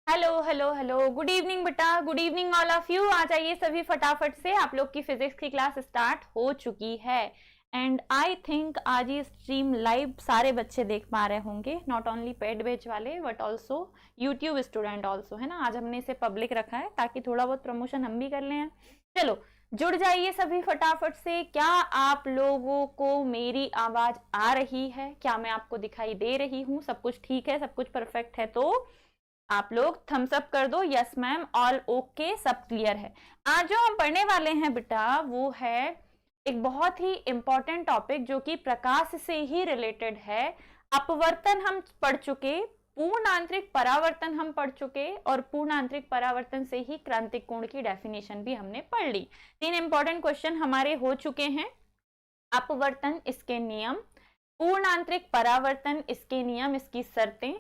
Hello hello hello, good evening बेटा, good evening all of you. आ जाइए सभी फटाफट से, आप लोग की फिजिक्स की क्लास स्टार्ट हो चुकी है। एंड आई थिंक आज ये स्ट्रीम लाइव सारे बच्चे देख पा रहे होंगे, नॉट ओनली पेड बैच वाले but also YouTube student also, है ना। आज हमने इसे पब्लिक रखा है ताकि थोड़ा बहुत प्रमोशन हम भी कर लें। चलो जुड़ जाइए सभी फटाफट से। क्या आप लोगों को मेरी आवाज आ रही है? क्या मैं आपको दिखाई दे रही हूँ? सब कुछ ठीक है, सब कुछ परफेक्ट है तो आप लोग थम्स अप कर दो। यस मैम, ऑल ओके, सब क्लियर है। आज जो हम पढ़ने वाले हैं बेटा वो है एक बहुत ही इंपॉर्टेंट टॉपिक जो कि प्रकाश से ही रिलेटेड है। अपवर्तन हम पढ़ चुके, पूर्ण आंतरिक परावर्तन हम पढ़ चुके और पूर्ण आंतरिक परावर्तन से ही क्रांतिक कोण की डेफिनेशन भी हमने पढ़ ली। 3 इंपॉर्टेंट क्वेश्चन हमारे हो चुके हैं। अपवर्तन, इसके नियम, पूर्ण आंतरिक परावर्तन, इसके नियम, इसकी शर्तें,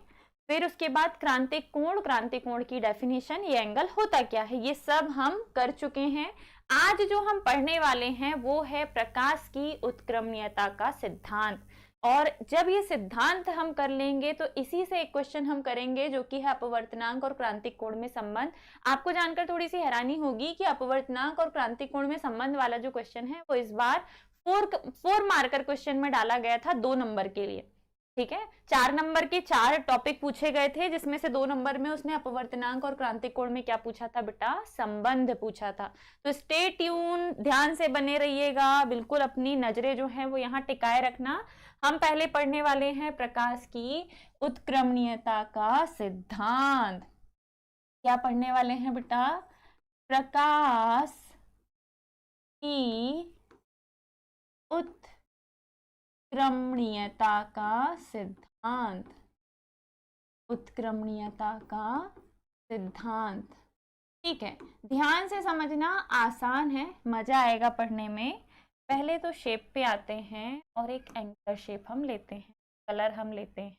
फिर उसके बाद क्रांतिक कोण की डेफिनेशन, ये एंगल होता क्या है, ये सब हम कर चुके हैं। आज जो हम पढ़ने वाले हैं वो है प्रकाश की उत्क्रमणीयता का सिद्धांत। और जब ये सिद्धांत हम कर लेंगे तो इसी से एक क्वेश्चन हम करेंगे जो कि है अपवर्तनांक और क्रांतिक कोण में संबंध। आपको जानकर थोड़ी सी हैरानी होगी कि अपवर्तनांक और क्रांतिक कोण में संबंध वाला जो क्वेश्चन है वो इस बार 4 मार्कर क्वेश्चन में डाला गया था 2 नंबर के लिए। ठीक है, 4 नंबर के 4 टॉपिक पूछे गए थे जिसमें से 2 नंबर में उसने अपवर्तनांक और क्रांतिक कोण में क्या पूछा था बेटा? संबंध पूछा था। तो स्टे ट्यून, ध्यान से बने रहिएगा, बिल्कुल अपनी नजरें जो है वो यहाँ टिकाए रखना। हम पहले पढ़ने वाले हैं प्रकाश की उत्क्रमणीयता का सिद्धांत। क्या पढ़ने वाले हैं बेटा? प्रकाश की उत्क्रमणीयता का सिद्धांत। उत्क्रमणीयता का सिद्धांत, ठीक है। ध्यान से समझना, आसान है, मजा आएगा पढ़ने में। पहले तो शेप पे आते हैं और एक एंगुलर शेप हम लेते हैं, कलर हम लेते हैं।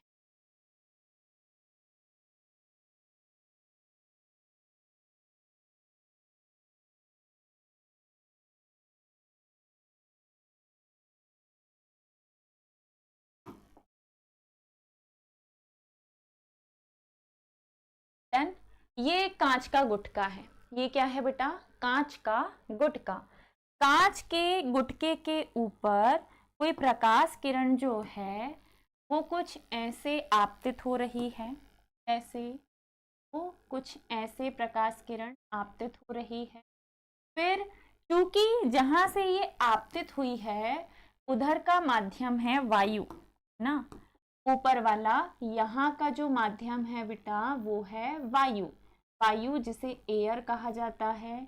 डन। ये कांच का गुटका है। ये क्या है बेटा? कांच का गुटका। कांच के गुटके के ऊपर कोई प्रकाश किरण जो है वो कुछ ऐसे आपतित हो रही है, ऐसे, वो कुछ ऐसे प्रकाश किरण आपतित हो रही है। फिर क्योंकि जहां से ये आपतित हुई है उधर का माध्यम है वायु ना, ऊपर वाला यहाँ का जो माध्यम है बेटा वो है वायु। वायु जिसे एयर कहा जाता है।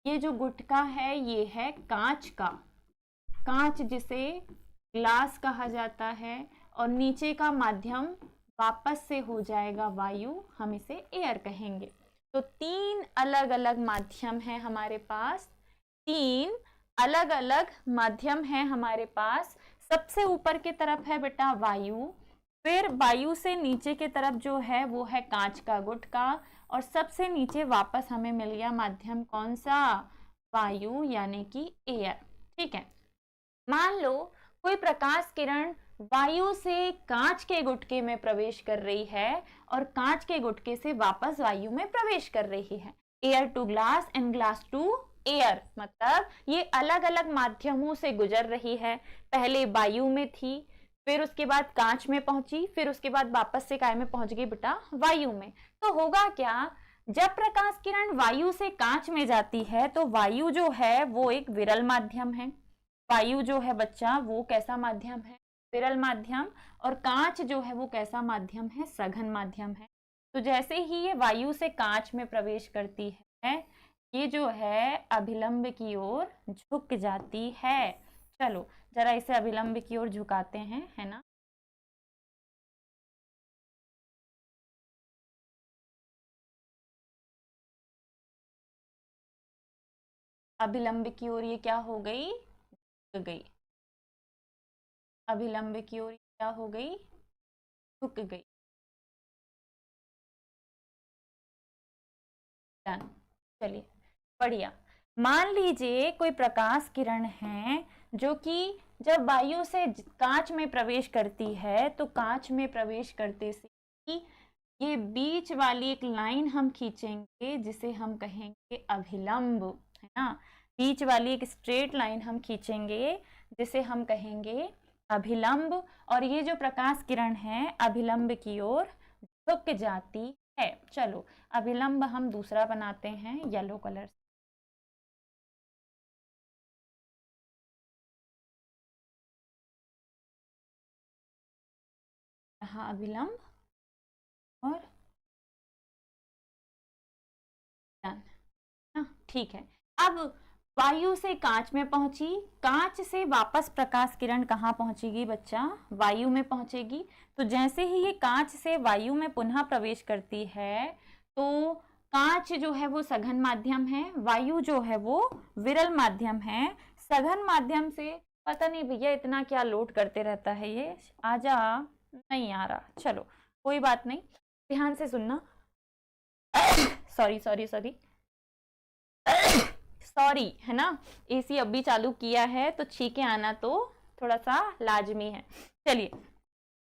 ये जो गुटका है ये है कांच का, कांच जिसे ग्लास कहा जाता है। और नीचे का माध्यम वापस से हो जाएगा वायु, हम इसे एयर कहेंगे। तो 3 अलग अलग माध्यम है हमारे पास, 3 अलग अलग माध्यम है हमारे पास। सबसे ऊपर की तरफ है बेटा वायु, फिर वायु से नीचे की तरफ जो है वो है कांच का गुटका, और सबसे नीचे वापस हमें मिल गया माध्यम कौन सा? वायु, यानी कि एयर। ठीक है, मान लो कोई प्रकाश किरण वायु से कांच के गुटके में प्रवेश कर रही है और कांच के गुटके से वापस वायु में प्रवेश कर रही है। Air to glass and glass to air, मतलब ये अलग अलग माध्यमों से गुजर रही है। पहले वायु में थी, फिर उसके बाद कांच में पहुंची, फिर उसके बाद वापस से काय में पहुंच गई बेटा? वायु में। तो होगा क्या, जब प्रकाश किरण वायु से कांच में जाती है तो वायु जो है वो एक विरल माध्यम है। वायु जो है बच्चा वो कैसा माध्यम है? विरल माध्यम। और कांच जो है वो कैसा माध्यम है? सघन माध्यम है। तो जैसे ही ये वायु से कांच में प्रवेश करती है ये जो है अभिलंब की ओर झुक जाती है। चलो जरा इसे अभिलंब की ओर झुकाते हैं, है ना। अभिलंब की ओर ये क्या हो गई? झुक गई। अभिलंब की ओर क्या हो गई? झुक गई। डन। चलिए बढ़िया। मान लीजिए कोई प्रकाश किरण है जो कि जब वायु से कांच में प्रवेश करती है तो कांच में प्रवेश करते से ही ये बीच वाली एक लाइन हम खींचेंगे जिसे हम कहेंगे अभिलंब, है ना। बीच वाली एक स्ट्रेट लाइन हम खींचेंगे जिसे हम कहेंगे अभिलंब, और ये जो प्रकाश किरण है अभिलंब की ओर झुक जाती है। चलो अभिलंब हम दूसरा बनाते हैं येलो कलर से। हाँ अभिलंब और डन, ठीक है। अब वायु से कांच में पहुंची, कांच से वापस प्रकाश किरण कहाँ पहुंचेगी बच्चा, वायु में पहुंचेगी। तो जैसे ही ये कांच से वायु में पुनः प्रवेश करती है तो कांच जो है वो सघन माध्यम है, वायु जो है वो विरल माध्यम है। सघन माध्यम से पता नहीं भैया इतना क्या लोड करते रहता है ये, आजा, नहीं आ रहा, चलो कोई बात नहीं, ध्यान से सुनना। सॉरी सॉरी सॉरी सॉरी, है ना, एसी अभी चालू किया है तो छींके आना तो थोड़ा सा लाजमी है। चलिए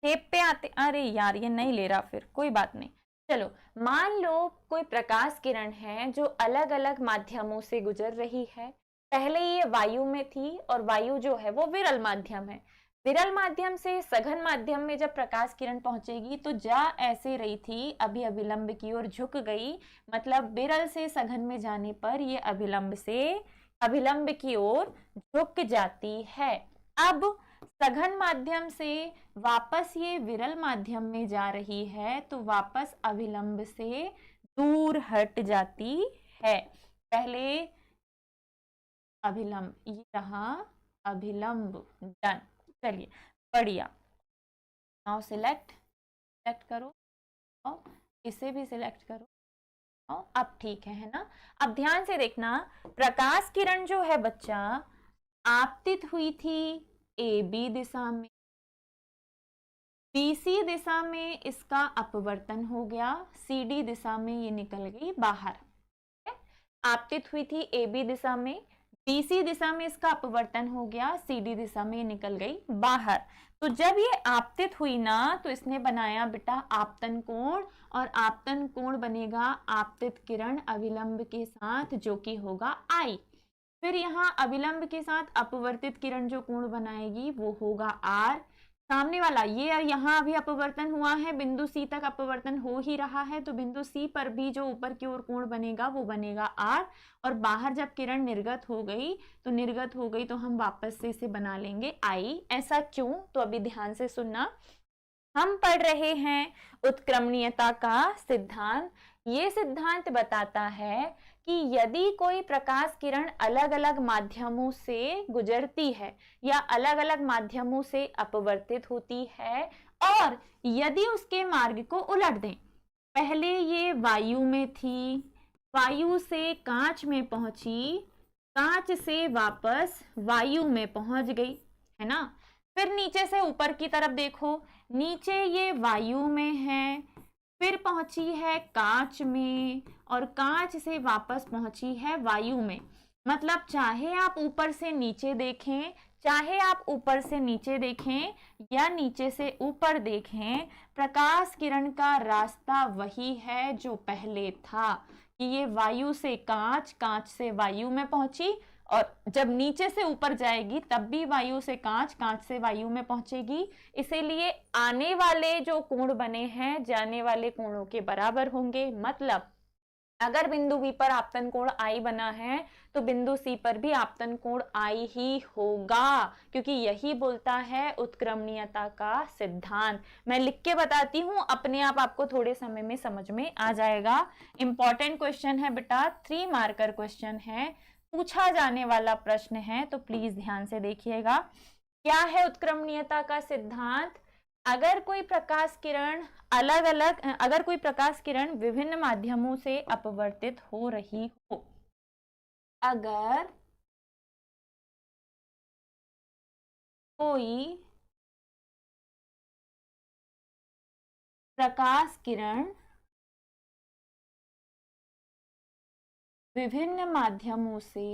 टेप पे आते, अरे यार ये नहीं ले रहा, फिर कोई बात नहीं। चलो मान लो कोई प्रकाश किरण है जो अलग अलग माध्यमों से गुजर रही है। पहले ये वायु में थी और वायु जो है वो विरल माध्यम है। विरल माध्यम से सघन माध्यम में जब प्रकाश किरण पहुंचेगी तो जा ऐसे रही थी अभी अभिलंब की ओर झुक गई, मतलब विरल से सघन में जाने पर ये अभिलंब से अभिलंब की ओर झुक जाती है। अब सघन माध्यम से वापस ये विरल माध्यम में जा रही है तो वापस अभिलंब से दूर हट जाती है। पहले अभिलंब, ये रहा अभिलंब, डन। चलिए बढ़िया, नाउ सिलेक्ट करो और इसे भी सिलेक्ट करो, अब ठीक है ना। अब ध्यान से देखना, प्रकाश किरण जो है बच्चा आपतित हुई थी ए बी दिशा में, बीसी दिशा में इसका अपवर्तन हो गया, सीडी दिशा में ये निकल गई बाहर। आपतित हुई थी ए बी दिशा में, बीसी दिशा में इसका अपवर्तन हो गया, सीडी दिशा में निकल गई बाहर। तो जब ये आपतित हुई ना तो इसने बनाया बेटा आपतन कोण, और आपतन कोण बनेगा आपतित किरण अभिलंब के साथ जो कि होगा आई। फिर यहाँ अभिलंब के साथ अपवर्तित किरण जो कोण बनाएगी वो होगा आर। सामने वाला ये यहाँ अभी अपवर्तन हुआ है, बिंदु सी तक अपवर्तन हो ही रहा है, तो बिंदु सी पर भी जो ऊपर की ओर कोण बनेगा वो बनेगा आर। और बाहर जब किरण निर्गत हो गई तो हम वापस से इसे बना लेंगे आई। ऐसा क्यों, तो अभी ध्यान से सुनना। हम पढ़ रहे हैं उत्क्रमणीयता का सिद्धांत। ये सिद्धांत बताता है कि यदि कोई प्रकाश किरण अलग अलग माध्यमों से गुजरती है या अलग अलग माध्यमों से अपवर्तित होती है और यदि उसके मार्ग को उलट दें, पहले ये वायु में थी, वायु से कांच में पहुंची, कांच से वापस वायु में पहुंच गई, है ना। फिर नीचे से ऊपर की तरफ देखो, नीचे ये वायु में है, फिर पहुंची है कांच में और कांच से वापस पहुंची है वायु में। मतलब चाहे आप ऊपर से नीचे देखें, चाहे आप ऊपर से नीचे देखें या नीचे से ऊपर देखें, प्रकाश किरण का रास्ता वही है जो पहले था कि ये वायु से कांच, कांच से वायु में पहुंची, और जब नीचे से ऊपर जाएगी तब भी वायु से कांच, कांच से वायु में पहुंचेगी। इसीलिए आने वाले जो कोण बने हैं जाने वाले कोणों के बराबर होंगे। मतलब अगर बिंदु बी पर आपतन कोण आई बना है तो बिंदु सी पर भी आपतन कोण आई ही होगा, क्योंकि यही बोलता है उत्क्रमणीयता का सिद्धांत। मैं लिख के बताती हूं, अपने आप आपको थोड़े समय में समझ में आ जाएगा। इंपॉर्टेंट क्वेश्चन है बेटा, 3 मार्कर क्वेश्चन है, पूछा जाने वाला प्रश्न है, तो प्लीज ध्यान से देखिएगा। क्या है उत्क्रमणीयता का सिद्धांत? अगर कोई प्रकाश किरण अगर कोई प्रकाश किरण विभिन्न माध्यमों से अपवर्तित हो रही हो, अगर कोई प्रकाश किरण विभिन्न माध्यमों से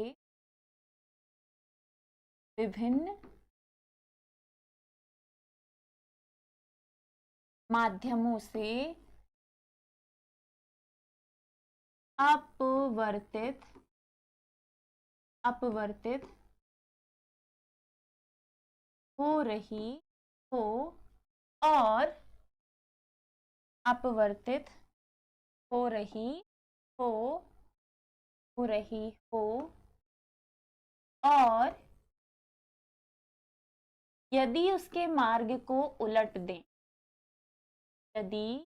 अपवर्तित हो रही हो और अपवर्तित हो रही हो और यदि उसके मार्ग को उलट दें, यदि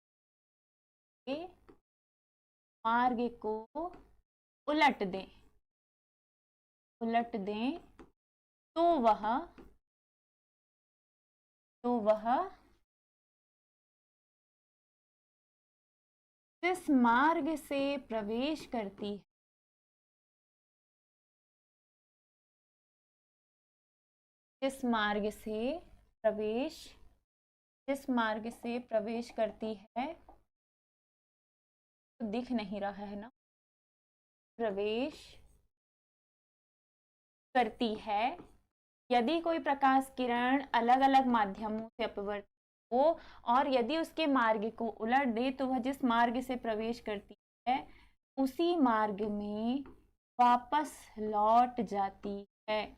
मार्ग को उलट दें तो वह जिस मार्ग से प्रवेश करती है, जिस मार्ग से प्रवेश करती है, तो दिख नहीं रहा है ना, प्रवेश करती है। यदि कोई प्रकाश किरण अलग अलग माध्यमों से अपवर्तित हो और यदि उसके मार्ग को उलट दे तो वह जिस मार्ग से प्रवेश करती है उसी मार्ग में वापस लौट जाती है,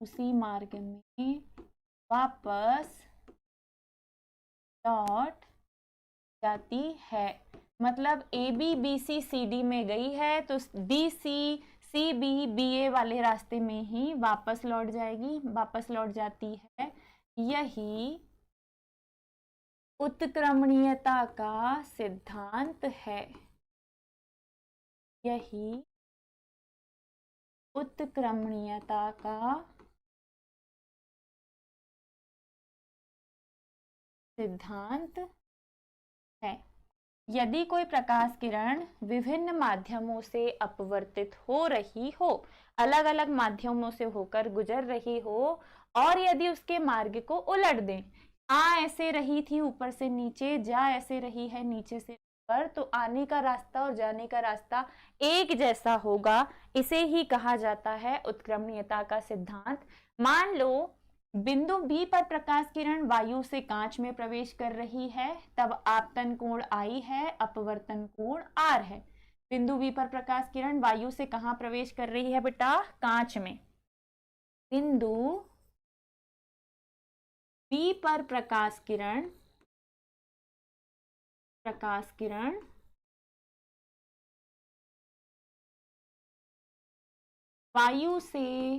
उसी मार्ग में वापस लौट जाती है। मतलब A B B C C D में गई है तो D C C B B A वाले रास्ते में ही वापस लौट जाएगी, वापस लौट जाती है। यही उत्क्रमणीयता का सिद्धांत है, यही उत्क्रमणीयता का सिद्धांत है। यदि कोई प्रकाश किरण विभिन्न माध्यमों से अपवर्तित हो रही हो, अलग अलग माध्यमों से होकर गुजर रही हो और यदि उसके मार्ग को उलट दें, आ ऐसे रही थी ऊपर से नीचे, जा ऐसे रही है नीचे से ऊपर, तो आने का रास्ता और जाने का रास्ता एक जैसा होगा, इसे ही कहा जाता है उत्क्रमणीयता का सिद्धांत। मान लो बिंदु बी पर प्रकाश किरण वायु से कांच में प्रवेश कर रही है, तब आपतन कोण I है, अपवर्तन कोण R है। बिंदु बी पर प्रकाश किरण वायु से कहां प्रवेश कर रही है बेटा? कांच में। बिंदु बी पर प्रकाश किरण वायु से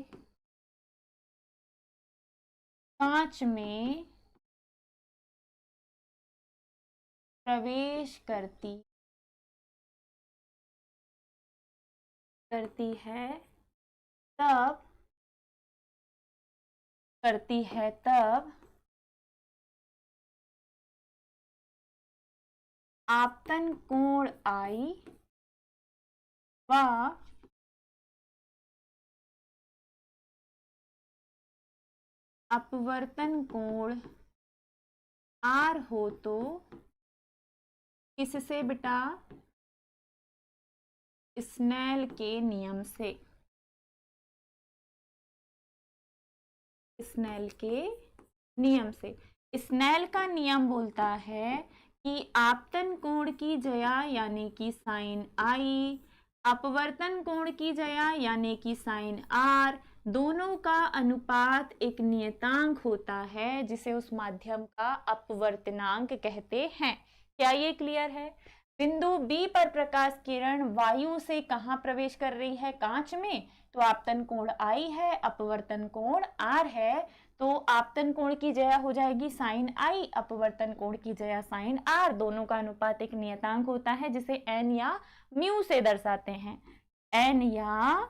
कांच में प्रवेश करती है, तब आपतन कोण I व अपवर्तन कोण R हो तो किससे बेटा? स्नेल के नियम से, स्नेल के नियम से। स्नेल का नियम बोलता है कि आपतन कोण की जया यानी कि साइन I, अपवर्तन कोण की जया यानी कि साइन R, दोनों का अनुपात एक नियतांक होता है जिसे उस माध्यम का अपवर्तनांक कहते हैं। क्या ये क्लियर है? बिंदु बी पर प्रकाश किरण वायु से कहां प्रवेश कर रही है? कांच में। तो आपतन कोण I है, अपवर्तन कोण R है, तो आपतन कोण की जया हो जाएगी साइन I, अपवर्तन कोण की जया साइन R, दोनों का अनुपात एक नियतांक होता है जिसे n या म्यू से दर्शाते हैं, n या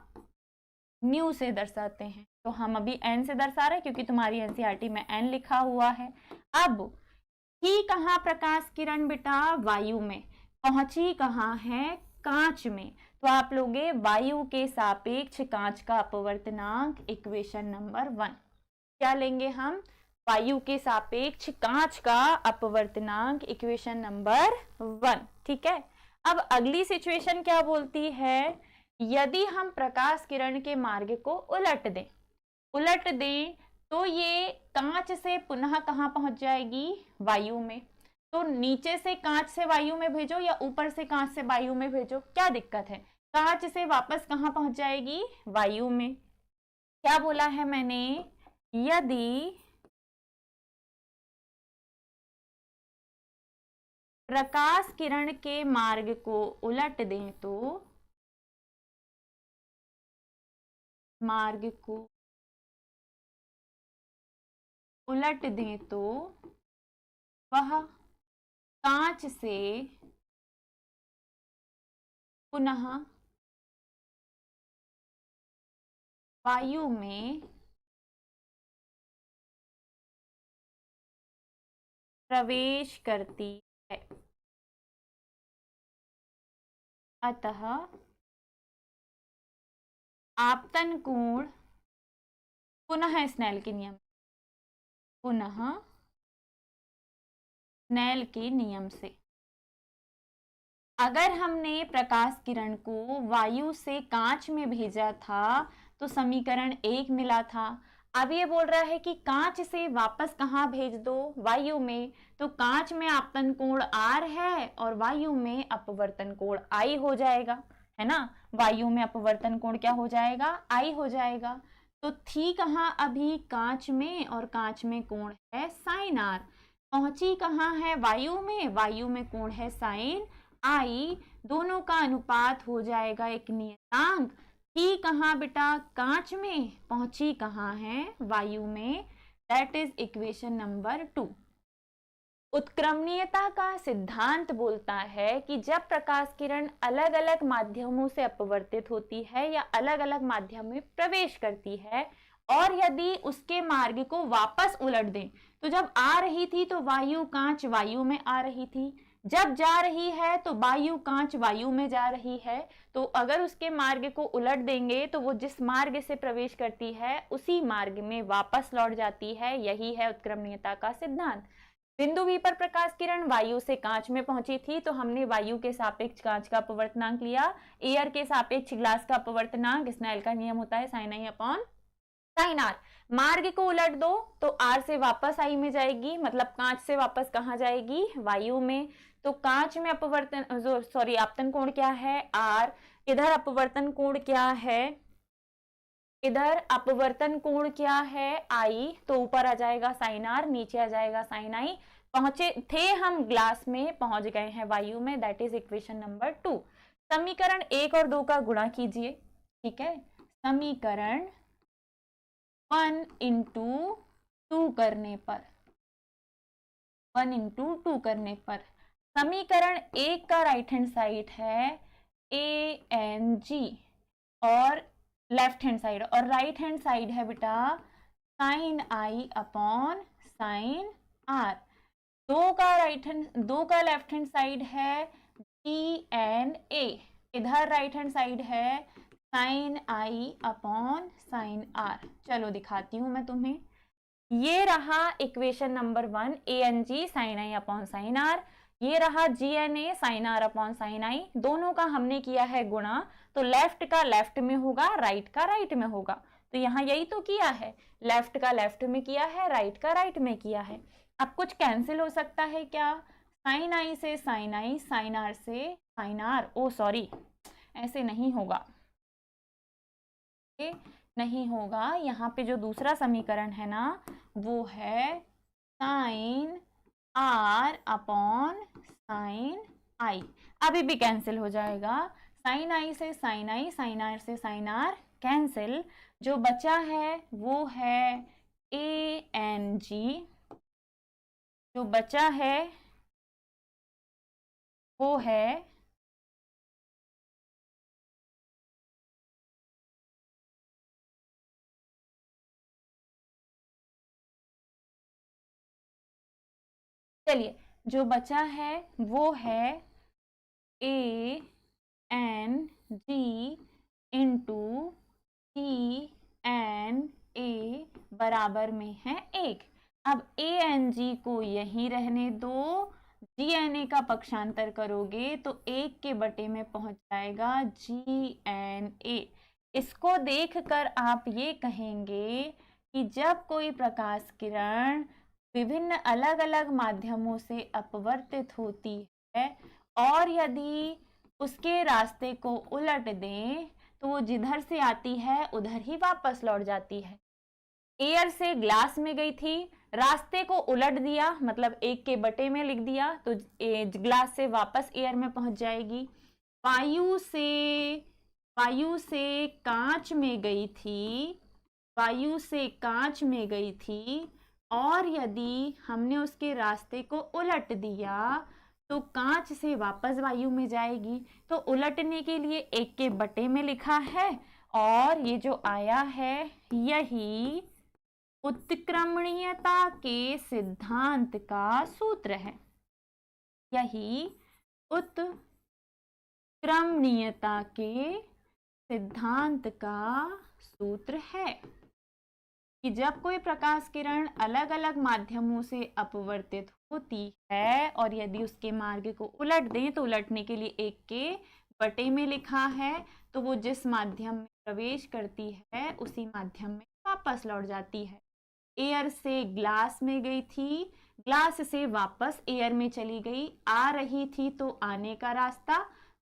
म्यू से दर्शाते हैं। तो हम अभी n से दर्शा रहे हैं क्योंकि तुम्हारी एनसीईआरटी में n लिखा हुआ है। अब ही कहां प्रकाश किरण बेटा? वायु में। पहुंची कहां है? कांच में। तो आप लोगे वायु के सापेक्ष कांच का अपवर्तनांक इक्वेशन नंबर 1। क्या लेंगे हम? वायु के सापेक्ष कांच का अपवर्तनांक इक्वेशन नंबर 1। ठीक है। अब अगली सिचुएशन क्या बोलती है? यदि हम प्रकाश किरण के मार्ग को उलट दें तो ये कांच से पुनः कहां पहुंच जाएगी? वायु में। तो नीचे से कांच से वायु में भेजो या ऊपर से कांच से वायु में भेजो, क्या दिक्कत है? कांच से वापस कहाँ पहुंच जाएगी? वायु में। क्या बोला है मैंने? यदि प्रकाश किरण के मार्ग को उलट दें तो मार्ग को उलट दें तो वह कांच से पुनः वायु में प्रवेश करती है। अतः आपतन कोण पुनः स्नेल के नियम से अगर हमने प्रकाश किरण को वायु से कांच में भेजा था तो समीकरण 1 मिला था। अब ये बोल रहा है कि कांच से वापस कहाँ भेज दो? वायु में। तो कांच में आपतन कोण R है और वायु में अपवर्तन कोण I हो जाएगा, है ना। वायु में अपवर्तन कोण क्या हो जाएगा? I हो जाएगा। तो थी कहाँ अभी? कांच में, और कांच में कोण है साइन R। पहुंची कहाँ है? वायु में। वायु में कोण है साइन I। दोनों का अनुपात हो जाएगा एक नियतांक। थी कहाँ बेटा? कांच में। पहुंची कहाँ है? वायु में। That is equation number 2। उत्क्रमणीयता का सिद्धांत बोलता है कि जब प्रकाश किरण अलग अलग माध्यमों से अपवर्तित होती है या अलग अलग माध्यम में प्रवेश करती है और यदि उसके मार्ग को वापस उलट दें, तो जब आ रही थी तो वायु कांच वायु में आ रही थी, जब जा रही है तो वायु कांच वायु में जा रही है। तो अगर उसके मार्ग को उलट देंगे तो वो जिस मार्ग से प्रवेश करती है उसी मार्ग में वापस लौट जाती है। यही है उत्क्रमणीयता का सिद्धांत। बिंदु V पर प्रकाश किरण वायु से कांच में पहुंची थी तो हमने वायु के सापेक्ष कांच का अपवर्तनांक लिया, एयर के सापेक्ष ग्लास का अपवर्तनांक, स्नेल का नियम होता है sin I upon sin R। मार्ग को उलट दो तो R से वापस I में जाएगी, मतलब कांच से वापस कहाँ जाएगी? वायु में। तो कांच में आपतन कोण क्या है? R। इधर अपवर्तन कोण क्या है? इधर अपवर्तन कोण क्या है? I। तो ऊपर आ जाएगा साइन R, नीचे आ जाएगा साइन I। पहुंचे थे हम ग्लास में, पहुंच गए हैं वायु में। That is equation number 2। समीकरण 1 और 2 का गुणा कीजिए, ठीक है। समीकरण 1 इंटू 2 करने पर, 1 इंटू 2 करने पर समीकरण 1 का राइट हैंड साइड है ANG और लेफ्ट हैंड साइड, और राइट हैंड साइड है बेटा sine I upon sine R। दो का लेफ्ट हैंड साइड है GNA, इधर राइट हैंड साइड है sine I upon sine R। चलो दिखाती हूं मैं तुम्हें। ये रहा equation number 1 ANG sine I upon sine R, ये रहा GNA sine R upon sine I। दोनों का हमने किया है गुणा, तो लेफ्ट का लेफ्ट में होगा, राइट का राइट में होगा। तो यहाँ यही तो किया है, लेफ्ट का लेफ्ट में किया है, राइट का राइट में किया है। अब कुछ कैंसिल हो सकता है क्या? साइन I से साइन I, साइन R से साइन R। ओ सॉरी, ऐसे नहीं होगा, नहीं होगा। यहाँ पे जो दूसरा समीकरण है ना वो है sine R upon sine I। अभी भी कैंसिल हो जाएगा, साइन I से साइन I, साइन R से साइन R कैंसिल। जो बचा है वो है ANG, जो बचा है वो है चलिए जो बचा है वो है ANG इंटू TNA बराबर में है 1। अब ANG को यहीं रहने दो, GNA का पक्षांतर करोगे तो 1 के बटे में पहुंच जाएगा GNA। इसको देखकर आप ये कहेंगे कि जब कोई प्रकाश किरण विभिन्न अलग अलग माध्यमों से अपवर्तित होती है और यदि उसके रास्ते को उलट दें तो वो जिधर से आती है उधर ही वापस लौट जाती है। एयर से ग्लास में गई थी, रास्ते को उलट दिया, मतलब 1 के बटे में लिख दिया, तो ग्लास से वापस एयर में पहुंच जाएगी। वायु से कांच में गई थी, वायु से कांच में गई थी और यदि हमने उसके रास्ते को उलट दिया तो कांच से वापस वायु में जाएगी। तो उलटने के लिए 1 के बटे में लिखा है और ये जो आया है यही उत्क्रमणीयता के सिद्धांत का सूत्र है। यही उत्क्रमणीयता के सिद्धांत का सूत्र है कि जब कोई प्रकाश किरण अलग अलग माध्यमों से अपवर्तित होती है और यदि उसके मार्ग को उलट दें तो उलटने के लिए 1 के बटे में लिखा है, तो वो जिस माध्यम में प्रवेश करती है उसी माध्यम में वापस लौट जाती है। एयर से ग्लास में गई थी, ग्लास से वापस एयर में चली गई, आ रही थी तो आने का रास्ता,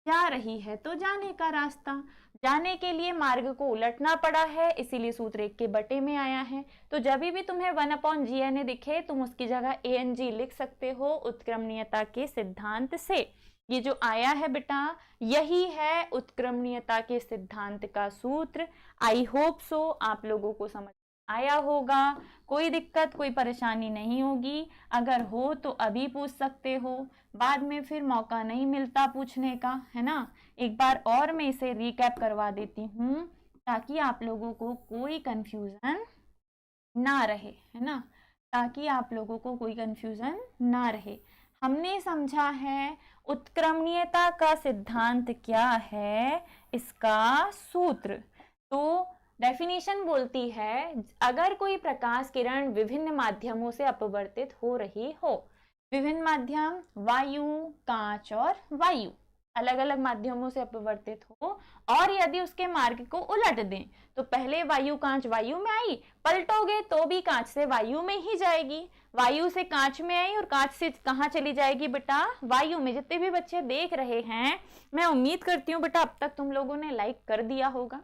जा रही है तो जाने का रास्ता। जाने के लिए मार्ग को उलटना पड़ा है, इसीलिए सूत्र 1 के बटे में आया है। तो जब भी तुम्हें 1/GNA दिखे तुम उसकी जगह ANG लिख सकते हो उत्क्रमणीयता के सिद्धांत से। ये जो आया है बेटा यही है उत्क्रमणीयता के सिद्धांत का सूत्र। आई होप सो आप लोगों को समझ आया होगा, कोई दिक्कत कोई परेशानी नहीं होगी। अगर हो तो अभी पूछ सकते हो, बाद में फिर मौका नहीं मिलता पूछने का, है ना। एक बार और मैं इसे रिकैप करवा देती हूँ ताकि आप लोगों को कोई कंफ्यूजन ना रहे, है ना, ताकि आप लोगों को कोई कंफ्यूजन ना रहे। हमने समझा है उत्क्रमणीयता का सिद्धांत क्या है, इसका सूत्र। तो डेफिनेशन बोलती है अगर कोई प्रकाश किरण विभिन्न माध्यमों से अपवर्तित हो रही हो, विभिन्न माध्यम वायु, कांच और वायु, अलग अलग माध्यमों से अपवर्तित हो और यदि उसके मार्ग को उलट दें तो पहले वायु कांच वायु में आई, पलटोगे तो भी कांच से वायु में ही जाएगी, वायु से कांच में आई और कांच से कहाँ चली जाएगी बेटा, वायु में। जितने भी बच्चे देख रहे हैं मैं उम्मीद करती हूँ बेटा अब तक तुम लोगों ने लाइक कर दिया होगा,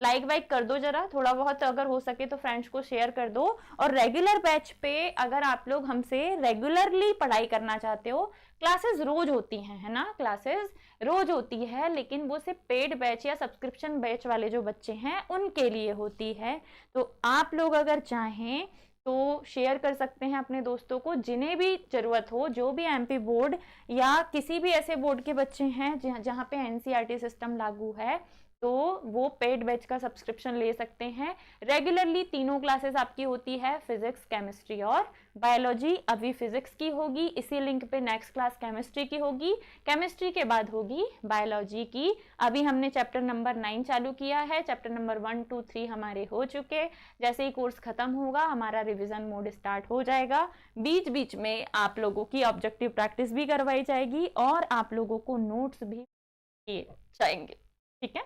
लाइक वाइक कर दो जरा, थोड़ा बहुत अगर हो सके तो फ्रेंड्स को शेयर कर दो। और रेगुलर बैच पे अगर आप लोग हमसे रेगुलरली पढ़ाई करना चाहते हो, क्लासेस रोज होती हैं, है ना, क्लासेस रोज होती है, लेकिन वो सिर्फ पेड बैच या सब्सक्रिप्शन बैच वाले जो बच्चे हैं उनके लिए होती है। तो आप लोग अगर चाहें तो शेयर कर सकते हैं अपने दोस्तों को, जिन्हें भी जरूरत हो, जो भी MP बोर्ड या किसी भी ऐसे बोर्ड के बच्चे हैं जहाँ पे NCERT सिस्टम लागू है, तो वो पेड बैच का सब्सक्रिप्शन ले सकते हैं। रेगुलरली तीनों क्लासेस आपकी होती है, फिजिक्स, केमिस्ट्री और बायोलॉजी। अभी फिजिक्स की होगी, इसी लिंक पे नेक्स्ट क्लास केमिस्ट्री की होगी, केमिस्ट्री के बाद होगी बायोलॉजी की। अभी हमने चैप्टर नंबर 9 चालू किया है, चैप्टर नंबर 1, 2, 3 हमारे हो चुके। जैसे ही कोर्स खत्म होगा हमारा रिविजन मोड स्टार्ट हो जाएगा। बीच बीच में आप लोगों की ऑब्जेक्टिव प्रैक्टिस भी करवाई जाएगी और आप लोगों को नोट्स भी दिए जाएंगे, ठीक है,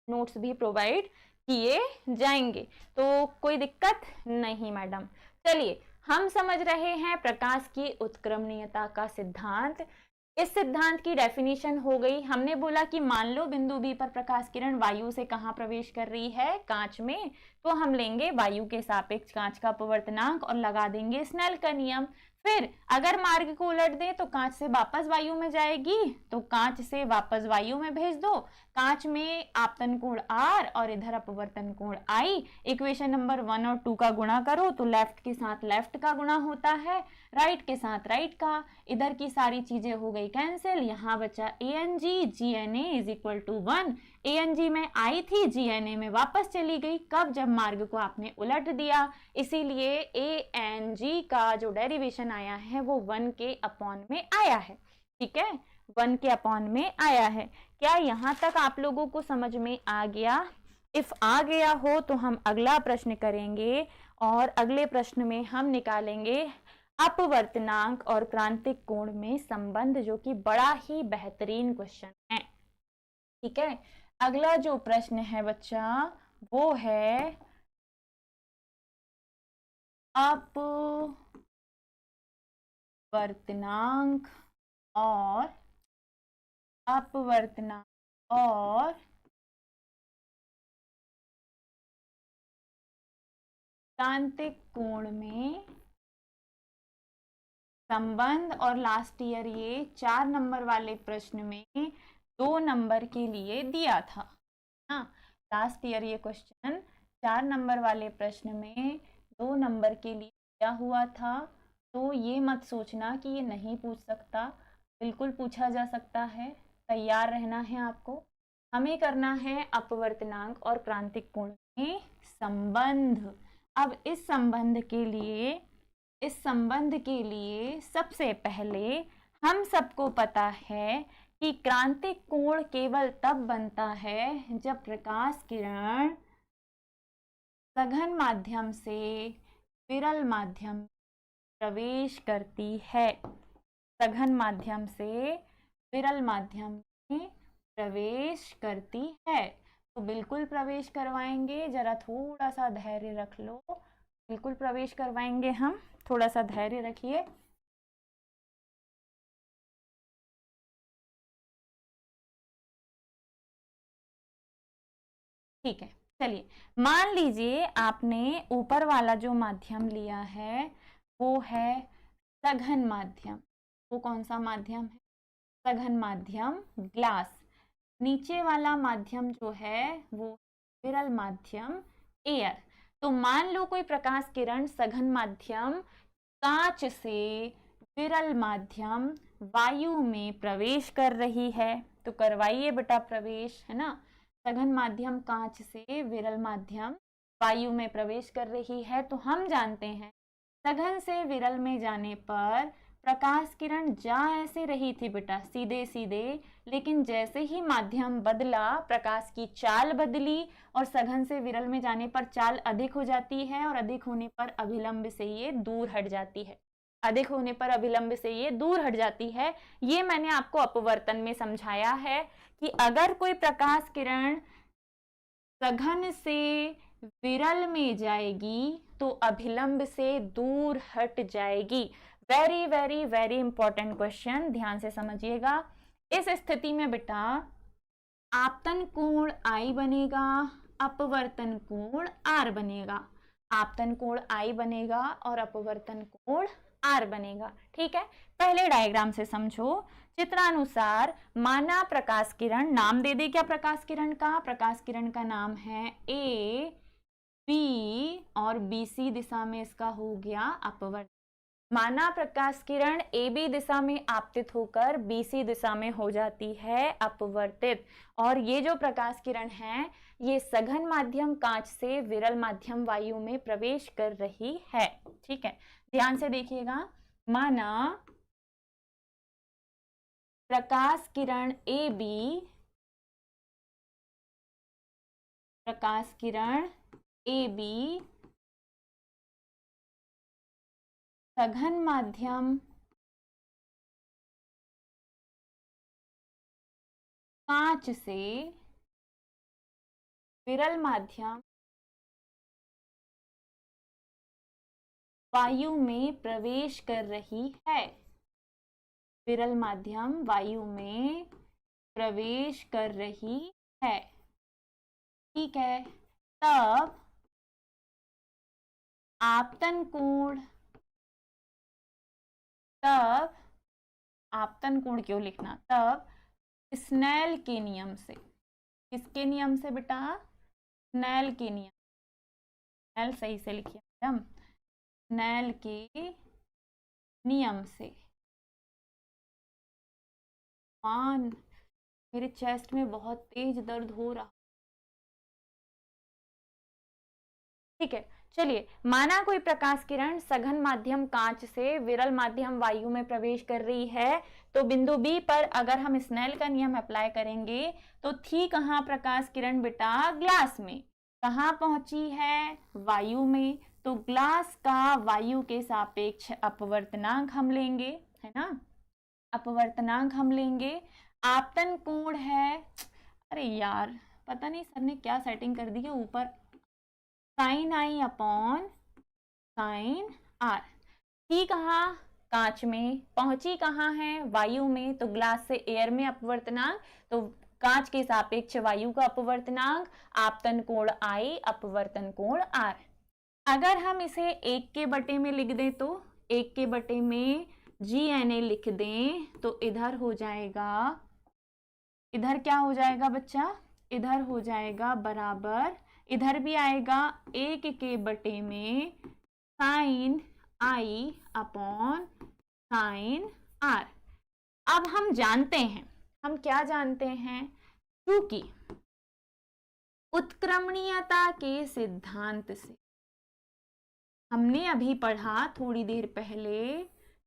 नोट्स भी प्रोवाइड किए जाएंगे। तो कोई दिक्कत नहीं मैडम। चलिए हम समझ रहे हैं प्रकाश की उत्क्रमणीयता का सिद्धांत। इस सिद्धांत की डेफिनेशन हो गई। हमने बोला कि मान लो बिंदु बी पर प्रकाश किरण वायु से कहाँ प्रवेश कर रही है, कांच में, तो हम लेंगे वायु के सापेक्ष कांच का अपवर्तनांक और लगा देंगे स्नेल का नियम। फिर अगर मार्ग को उलट दें तो कांच से वापस वायु में जाएगी, तो कांच से वापस वायु में भेज दो। कांच में आपतन कोण R और इधर अपवर्तन कोण I। इक्वेशन नंबर 1 और 2 का गुणा करो तो लेफ्ट के साथ लेफ्ट का गुणा होता है, राइट के साथ राइट का। इधर की सारी चीजें हो गई कैंसिल, यहाँ बचा ANG, GNA is equal to 1। ANG में आई थी, GNA में वापस चली गई, कब, जब मार्ग को आपने उलट दिया। इसीलिए ANG का जो डेरिवेशन आया है वो 1 के अपॉन में आया है, ठीक है, 1 के अपॉन में आया है। क्या यहाँ तक आप लोगों को समझ में आ गया? इफ आ गया हो तो हम अगला प्रश्न करेंगे और अगले प्रश्न में हम निकालेंगे अपवर्तनांक और क्रांतिक कोण में संबंध, जो कि बड़ा ही बेहतरीन क्वेश्चन है, ठीक है। अगला जो प्रश्न है बच्चा वो है अपवर्तनांक वर्तनांक और अपवर्तनांक और क्रांतिक कोण में संबंध। और लास्ट ईयर ये 4 नंबर वाले प्रश्न में 2 नंबर के लिए दिया था। हाँ, लास्ट ईयर ये क्वेश्चन 4 नंबर वाले प्रश्न में 2 नंबर के लिए दिया हुआ था। तो ये मत सोचना कि ये नहीं पूछ सकता, बिल्कुल पूछा जा सकता है। तैयार रहना है आपको। हमें करना है अपवर्तनांक और क्रांतिक कोण में संबंध। अब इस संबंध के लिए सबसे पहले हम सबको पता है कि क्रांतिक कोण केवल तब बनता है जब प्रकाश किरण सघन माध्यम से विरल माध्यम प्रवेश करती है। सघन माध्यम से विरल माध्यम में प्रवेश करती है। तो बिल्कुल प्रवेश करवाएंगे, जरा थोड़ा सा धैर्य रख लो। बिल्कुल प्रवेश करवाएंगे हम, थोड़ा सा धैर्य रखिए। ठीक है, चलिए मान लीजिए आपने ऊपर वाला जो माध्यम लिया है वो है सघन माध्यम। वो कौन सा माध्यम है? सघन माध्यम, ग्लास। नीचे वाला माध्यम जो है वो विरल माध्यम, एयर। तो मान लो कोई प्रकाश किरण सघन माध्यम कांच से विरल माध्यम वायु में प्रवेश कर रही है। तो करवाइए बेटा प्रवेश, है ना। सघन माध्यम कांच से विरल माध्यम वायु में प्रवेश कर रही है। तो हम जानते हैं सघन से विरल में जाने पर प्रकाश किरण जा ऐसे रही थी बेटा, सीधे सीधे, लेकिन जैसे ही माध्यम बदला प्रकाश की चाल बदली और सघन से विरल में जाने पर चाल अधिक हो जाती है और अधिक होने पर अभिलंब से ये दूर हट जाती है। अधिक होने पर अभिलंब से ये दूर हट जाती है। ये मैंने आपको अपवर्तन में समझाया है कि अगर कोई प्रकाश किरण सघन से विरल में जाएगी तो अभिलंब से दूर हट जाएगी। Very very very important question, ध्यान से समझिएगा। इस स्थिति में बेटा आपतन कोण I बनेगा, अपवर्तन कोण R बनेगा। आपतन कोण I बनेगा और अपवर्तन कोण R बनेगा। ठीक है, पहले डायग्राम से समझो। चित्रानुसार माना प्रकाश किरण, नाम दे दे क्या प्रकाश किरण का? प्रकाश किरण का नाम है A, B और BC दिशा में इसका हो गया अपवर्तन। माना प्रकाश किरण AB दिशा में आपतित होकर BC दिशा में हो जाती है अपवर्तित। और ये जो प्रकाश किरण है ये सघन माध्यम कांच से विरल माध्यम वायु में प्रवेश कर रही है। ठीक है, ध्यान से देखिएगा। माना प्रकाश किरण AB, प्रकाश किरण AB सघन माध्यम कांच से विरल माध्यम वायु में प्रवेश कर रही है। विरल माध्यम वायु में प्रवेश कर रही है। ठीक है, तब आपतन कोण, तब आपतन कोण क्यों लिखना? तब स्नेल के नियम से। किसके नियम से बेटा? स्नेल के नियम। स्नेल सही से लिखिए मैडम, स्नेल के नियम से। मान मेरे चेस्ट में बहुत तेज दर्द हो रहा। ठीक है, चलिए माना कोई प्रकाश किरण सघन माध्यम कांच से विरल माध्यम वायु में प्रवेश कर रही है। तो बिंदु बी पर अगर हम स्नेल का नियम अप्लाई करेंगे तो थी कहाँ प्रकाश किरण बेटा? ग्लास में। कहाँ पहुंची है? वायु में। तो ग्लास का वायु के सापेक्ष अपवर्तनांक हम लेंगे, है ना। अपवर्तनांक हम लेंगे। आपतन कोण है, अरे यार पता नहीं सर ने क्या सेटिंग कर दी है ऊपर, sine I upon sine R। थी कहाँ? कांच में, पहुंची कहाँ है, वायु में, तो ग्लास से एयर में अपवर्तनांक, तो कांच के सापेक्ष वायु का अपवर्तनांक, आपतन कोण I, अपवर्तन कोण R। अगर हम इसे 1 के बटे में लिख दें तो 1 के बटे में GNA लिख दें तो इधर हो जाएगा, इधर क्या हो जाएगा बच्चा, इधर हो जाएगा बराबर, इधर भी आएगा 1 के बटे में sine I upon sine R। अब हम जानते हैं, हम क्या जानते हैं, क्योंकि उत्क्रमणीयता के सिद्धांत से हमने अभी पढ़ा थोड़ी देर पहले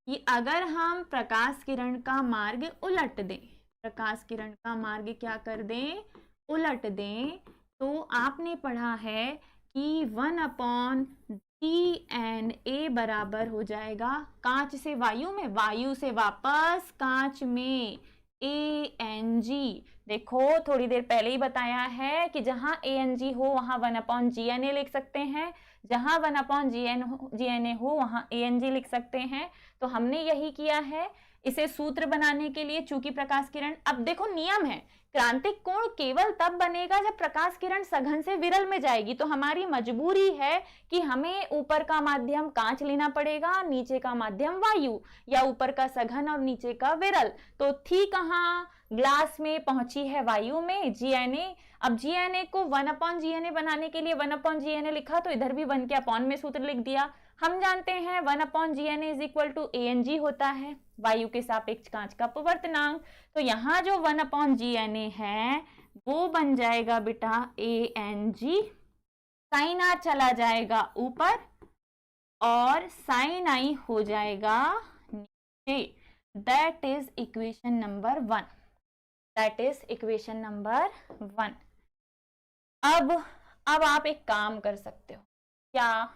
कि अगर हम प्रकाश किरण का मार्ग उलट दें, प्रकाश किरण का मार्ग क्या कर दें, उलट दें, तो आपने पढ़ा है कि 1/GNA बराबर हो जाएगा कांच से वायु में, वायु से वापस कांच में ANG। देखो थोड़ी देर पहले ही बताया है कि जहां ANG हो वहां 1/GNA लिख सकते हैं, जहां 1/GNA हो वहां ANG लिख सकते हैं। तो हमने यही किया है इसे सूत्र बनाने के लिए, चूंकि प्रकाश किरण, अब देखो नियम है, क्रांतिक कोण केवल तब बनेगा जब प्रकाश किरण सघन से विरल में जाएगी, तो हमारी मजबूरी है कि हमें ऊपर का माध्यम कांच लेना पड़ेगा, नीचे का माध्यम वायु, या ऊपर का सघन और नीचे का विरल। तो थी कहाँ, ग्लास में, पहुंची है वायु में, GNA। अब GNA को 1/GNA बनाने के लिए 1/GNA लिखा, तो इधर भी 1 के अपॉन में सूत्र लिख दिया। हम जानते हैं 1/GNA is equal to ANG होता है, वायु के सापेक्ष कांच का अपवर्तनांक। तो यहाँ जो 1/GNA है वो बन जाएगा बेटा ANG, साइन R चला जाएगा ऊपर और साइन I हो जाएगा नीचे। That is equation number 1, that is equation number 1। अब आप एक काम कर सकते हो, क्या,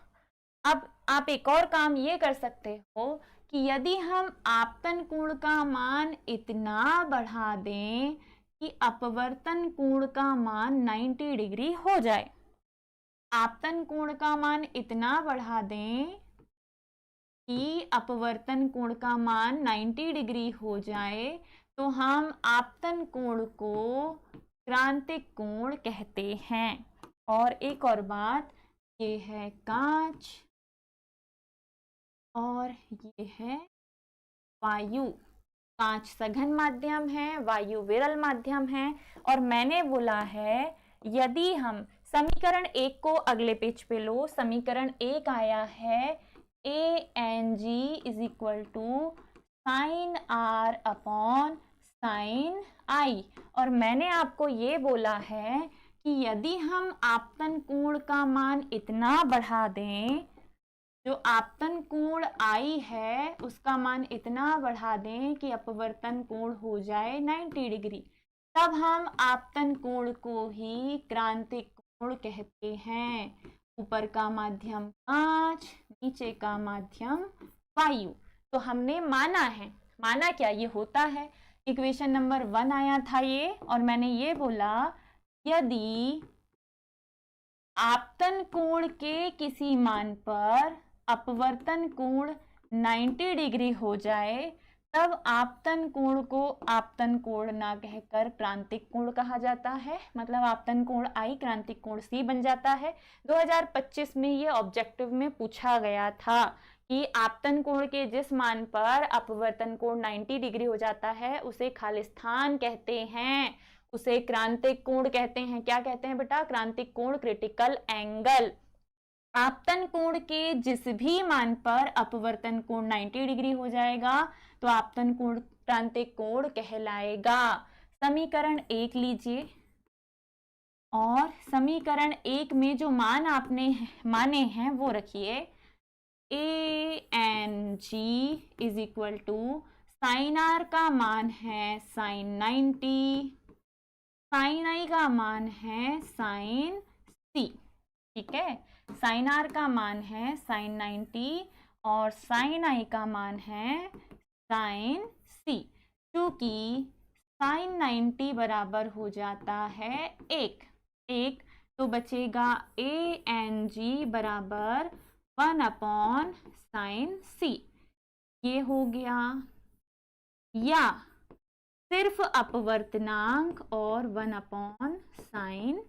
अब आप एक और काम ये कर सकते हो कि यदि हम आपतन कोण का मान इतना बढ़ा दें कि अपवर्तन कोण का मान 90 डिग्री हो जाए, आपतन कोण का मान इतना बढ़ा दें कि अपवर्तन कोण का मान 90 डिग्री हो जाए, तो हम आपतन कोण को क्रांतिक कोण कहते हैं। और एक और बात, ये है कांच और ये है वायु, कांच सघन माध्यम है, वायु विरल माध्यम है। और मैंने बोला है यदि हम समीकरण 1 को अगले पेज पे लो, समीकरण 1 आया है ANG is equal to sine R upon sine I। और मैंने आपको ये बोला है कि यदि हम आपतन कोण का मान इतना बढ़ा दें, जो आपतन कोण I है उसका मान इतना बढ़ा दें कि अपवर्तन कोण हो जाए 90 डिग्री, तब हम आपतन कोण को ही क्रांतिक कोण कहते हैं। ऊपर का माध्यम कांच, नीचे का माध्यम वायु। तो हमने माना है, माना क्या, ये होता है। इक्वेशन नंबर 1 आया था ये, और मैंने ये बोला यदि आपतन कोण के किसी मान पर अपवर्तन कोण 90 डिग्री हो जाए, तब आपतन कोण को आपतन कोण ना कहकर क्रांतिक कोण कहा जाता है। मतलब आपतन कोण I क्रांतिक कोण C बन जाता है। 2025 में ये ऑब्जेक्टिव में पूछा गया था कि आपतन कोण के जिस मान पर अपवर्तन कोण 90 डिग्री हो जाता है उसे खालिस्तान कहते हैं, उसे क्रांतिक कोण कहते हैं। क्या कहते हैं बेटा, क्रांतिक कोण, क्रिटिकल एंगल। आपतन कोण के जिस भी मान पर अपवर्तन कोण 90 डिग्री हो जाएगा तो आपतन कोण क्रांतिक कोण कहलाएगा। समीकरण 1 लीजिए, और समीकरण 1 में जो मान आपने माने हैं वो रखिए। ANG is equal to sine R का मान है साइन 90, साइन I का मान है साइन C। ठीक है, साइन R का मान है साइन 90 और साइन I का मान है साइन C। क्योंकि साइन 90 बराबर हो जाता है 1, तो बचेगा ANG बराबर 1/sin C। ये हो गया, या सिर्फ अपवर्तनांक और 1/sin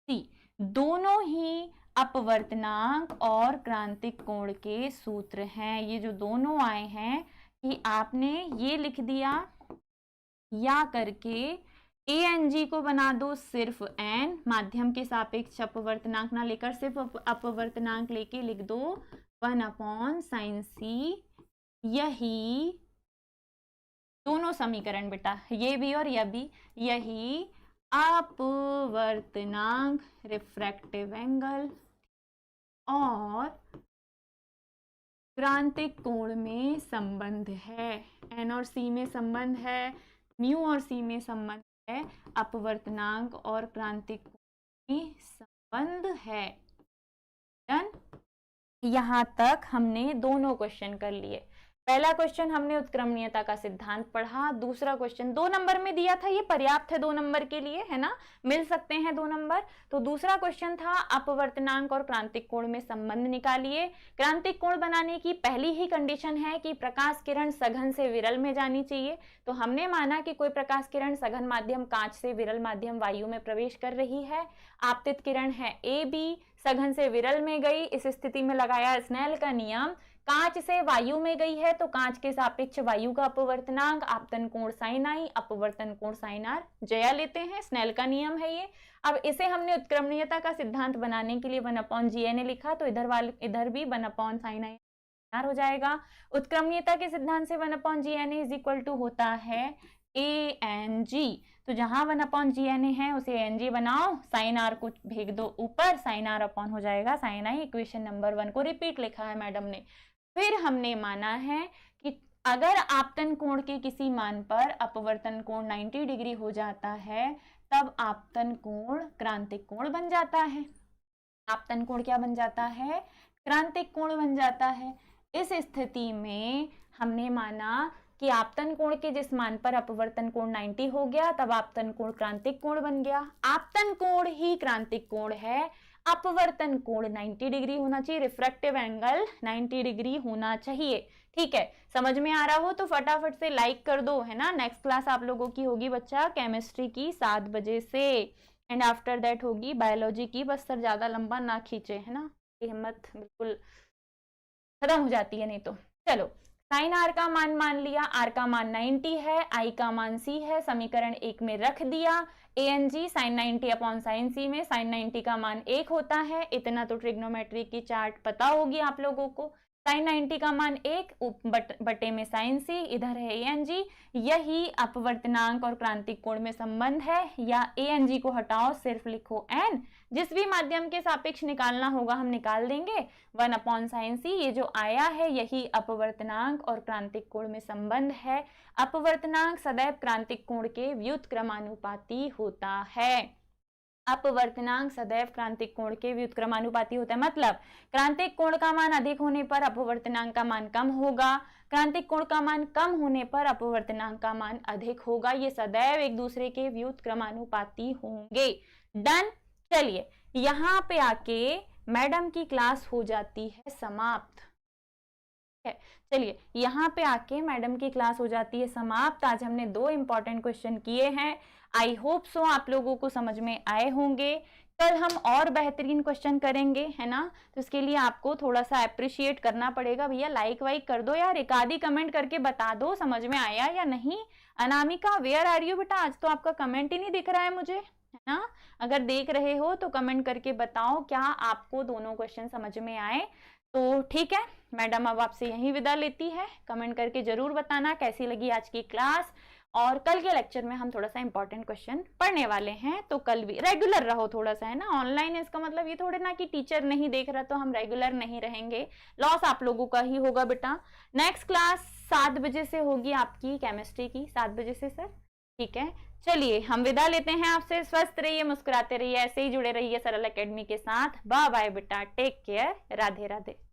c, दोनों ही अपवर्तनांक और क्रांतिक कोण के सूत्र हैं। ये जो दोनों आए हैं कि आपने ये लिख दिया या करके ANG को बना दो सिर्फ n, माध्यम के सापेक्ष अपवर्तनांक ना लेकर सिर्फ अपवर्तनांक लेके लिख दो 1/sin c। यही दोनों समीकरण बेटा, ये भी और यह भी, यही अपवर्तनांक, रिफ्रैक्टिव एंगल और क्रांतिक कोण में संबंध है। n और c में संबंध है, म्यू और c में संबंध है, अपवर्तनांक और क्रांतिक कोण में संबंध है। डन। यहां तक हमने दोनों क्वेश्चन कर लिए। पहला क्वेश्चन हमने उत्क्रमणीयता का सिद्धांत पढ़ा, दूसरा क्वेश्चन 2 नंबर में दिया था, ये पर्याप्त है 2 नंबर के लिए, है ना, मिल सकते हैं 2 नंबर। तो दूसरा क्वेश्चन था अपवर्तनांक और क्रांतिक कोण में संबंध निकालिए। क्रांतिक कोण बनाने की पहली ही कंडीशन है कि प्रकाश किरण सघन से विरल में जानी चाहिए। तो हमने माना कि कोई प्रकाश किरण सघन माध्यम कांच से विरल माध्यम वायु में प्रवेश कर रही है। आपतित किरण है AB, सघन से विरल में गई, इस स्थिति में लगाया स्नेल का नियम, कांच से वायु में गई है तो कांच के सापेक्ष वायु का अपवर्तनांक आपतन कोण sin i, अपवर्तन कोण sin r, जया लेते हैं, स्नेल का नियम है ये। अब इसे हमने उत्क्रमणीयता का सिद्धांत बनाने के लिए 1/GNA लिखा, तो इधर भी 1/sin i r हो जाएगा। उत्क्रमणीयता के सिद्धांत से 1/GNA इज इक्वल टू होता है ANG, तो जहां 1/GNA है उसे ANG बनाओ, sin r को भेज दो ऊपर, sin r अपॉन हो जाएगा sin i। इक्वेशन नंबर 1 को रिपीट लिखा है मैडम ने। फिर हमने माना है कि अगर आपतन कोण के किसी मान पर अपवर्तन कोण 90 डिग्री हो जाता है, तब आपतन कोण क्रांतिक कोण बन जाता है। आपतन कोण क्या बन जाता है? क्रांतिक कोण बन जाता है। इस स्थिति में हमने माना कि आपतन कोण के जिस मान पर अपवर्तन कोण 90 हो गया, तब आपतन कोण क्रांतिक कोण बन गया। आपतन कोण ही क्रांतिक कोण है, अपवर्तन कोण 90 डिग्री होना चाहिए, रिफ्रैक्टिव एंगल 90 डिग्री होना चाहिए। ठीक है, समझ में आ रहा हो तो फटाफट से लाइक कर दो, है ना। नेक्स्ट क्लास आप लोगों की होगी बच्चा केमिस्ट्री की 7 बजे से, एंड आफ्टर दैट होगी बायोलॉजी की। बस सर ज्यादा लंबा ना खींचे, है ना, हिम्मत बिल्कुल खत्म हो जाती है नहीं तो। चलो, साइन आर का मान लिया, आर का मान 90 है, आई का मान सी है, समीकरण 1 में रख दिया। ANG sin 90 अपॉन साइन सी में sin 90 का मान 1 होता है, इतना तो ट्रिग्नोमेट्री की चार्ट पता होगी आप लोगों को। sin 90 का मान 1 बटे में sin c, इधर है ANG, यही अपवर्तनांक और क्रांतिक कोण में संबंध है। या ANG को हटाओ, सिर्फ लिखो n, जिस भी माध्यम के सापेक्ष निकालना होगा हम निकाल देंगे। 1/sin c, ये जो आया है यही अपवर्तनांक और क्रांतिक कोण में संबंध है। अपवर्तनांक सदैव क्रांतिक कोण के व्युत्क्रमानुपाती होता है। अपवर्तनांक सदैव क्रांतिक कोण के व्युत्क्रमानुपाती होता है, मतलब क्रांतिक कोण का मान अधिक होने पर अपवर्तनांक का मान कम होगा, क्रांतिक कोण का मान कम होने पर अपवर्तनांक का मान अधिक होगा। ये सदैव एक दूसरे के व्युत्क्रमानुपाती होंगे। डन। चलिए, यहाँ पे आके मैडम की क्लास हो जाती है समाप्त। चलिए, यहाँ पे आके मैडम की क्लास हो जाती है समाप्त। आज हमने 2 इंपॉर्टेंट क्वेश्चन किए हैं। आई होप सो आप लोगों को समझ में आए होंगे। कल हम और बेहतरीन क्वेश्चन करेंगे, है ना। तो इसके लिए आपको थोड़ा सा अप्रिशिएट करना पड़ेगा। भैया लाइक वाइक कर दो यार, एक आधी कमेंट करके बता दो समझ में आया या नहीं। अनामिका, वेयर आर यू बेटा? आज तो आपका कमेंट ही नहीं दिख रहा है मुझे, है ना। अगर देख रहे हो तो कमेंट करके बताओ क्या आपको दोनों क्वेश्चन समझ में आए। तो ठीक है, मैडम अब आपसे यहीं विदा लेती है। कमेंट करके जरूर बताना कैसी लगी आज की क्लास। और कल के लेक्चर में हम थोड़ा सा इंपॉर्टेंट क्वेश्चन पढ़ने वाले हैं, तो कल भी रेगुलर रहो थोड़ा सा, है ना। ऑनलाइन है इसका मतलब ये थोड़े ना कि टीचर नहीं देख रहा तो हम रेगुलर नहीं रहेंगे। लॉस आप लोगों का ही होगा बेटा। नेक्स्ट क्लास 7 बजे से होगी आपकी केमिस्ट्री की, 7 बजे से सर। ठीक है, चलिए हम विदा लेते हैं आपसे। स्वस्थ रहिए, मुस्कुराते रहिए, ऐसे ही जुड़े रहिए सरल एकेडमी के साथ। बाय बाय बेटा, टेक केयर, राधे राधे।